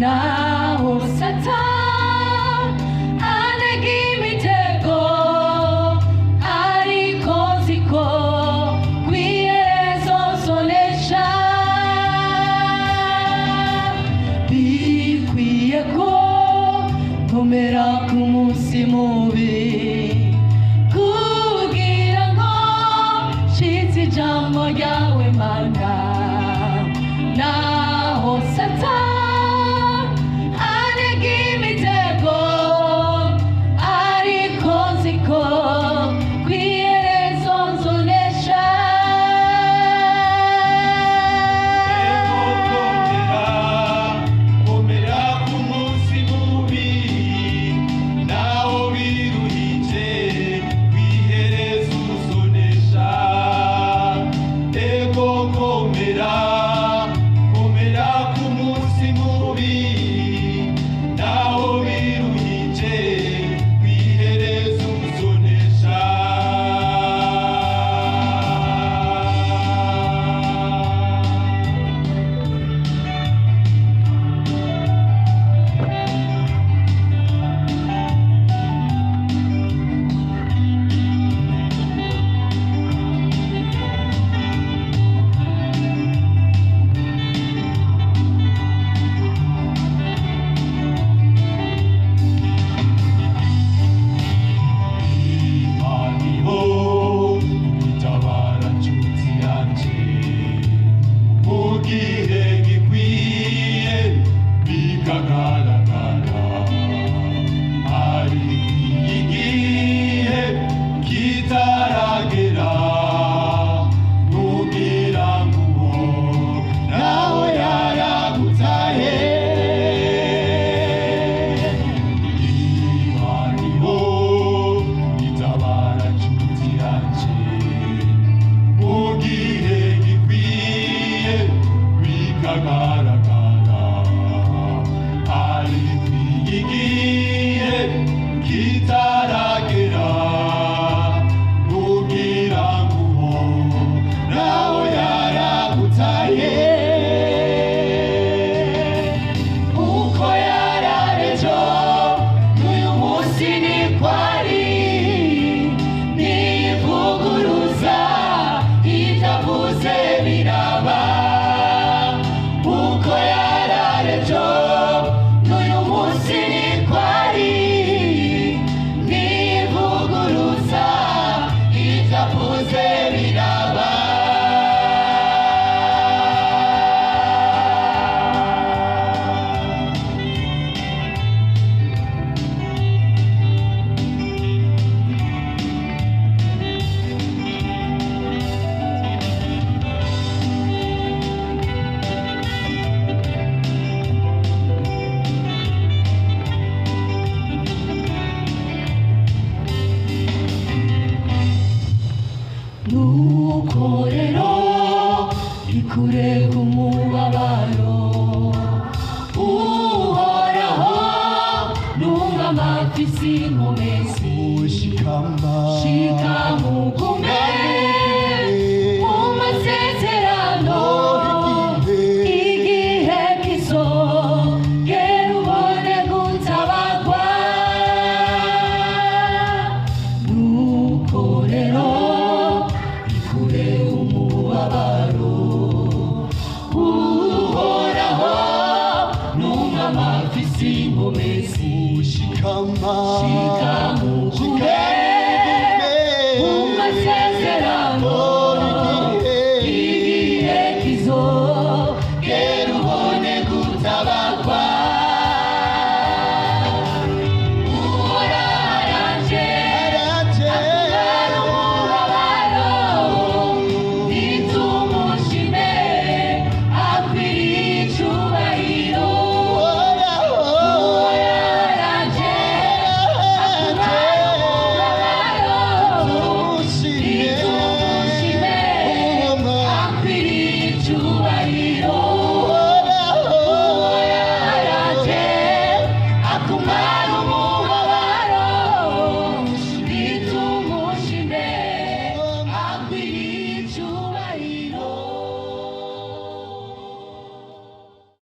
naho Satani anega imitego ariko nziko kwiherezo nzonesha bikwiye ko nkomera ku munsi mubi kugira ngo nshitse ijambo ryawe Mana naho Satani anega imitego ariko nziko kwiherezo nzonesha komera ku munsi mubi naho biruhije kwiherezo uzonesha ego komera ku munsi mubi naho biruhije kwiherezo uzonesha Imaniho itabara nshuti yanje mu gihe gikwiye bikagaragara hari igihe kitaragera nugira ngo nawe yaragutaye Imaniho itabara nshuti yanje mu gihe gikwiye bikagaragara hari igihe kitaragera nugira ngo nawe yaragutaye uko yararejo n'uyu munsi ni kwari nivuguruza itavuze biraba uko yararejo n'uyu munsi ni kwari nivuguruza itavuze biraba nuko rero ikure ku mubabaro uhoraho numva amafisi inkomezi shikamugume mu masezerano igihe kizogera ubone gutabagwa nuko rero ikure umubabaro uhoraho numva amafisi inkomezi Shikama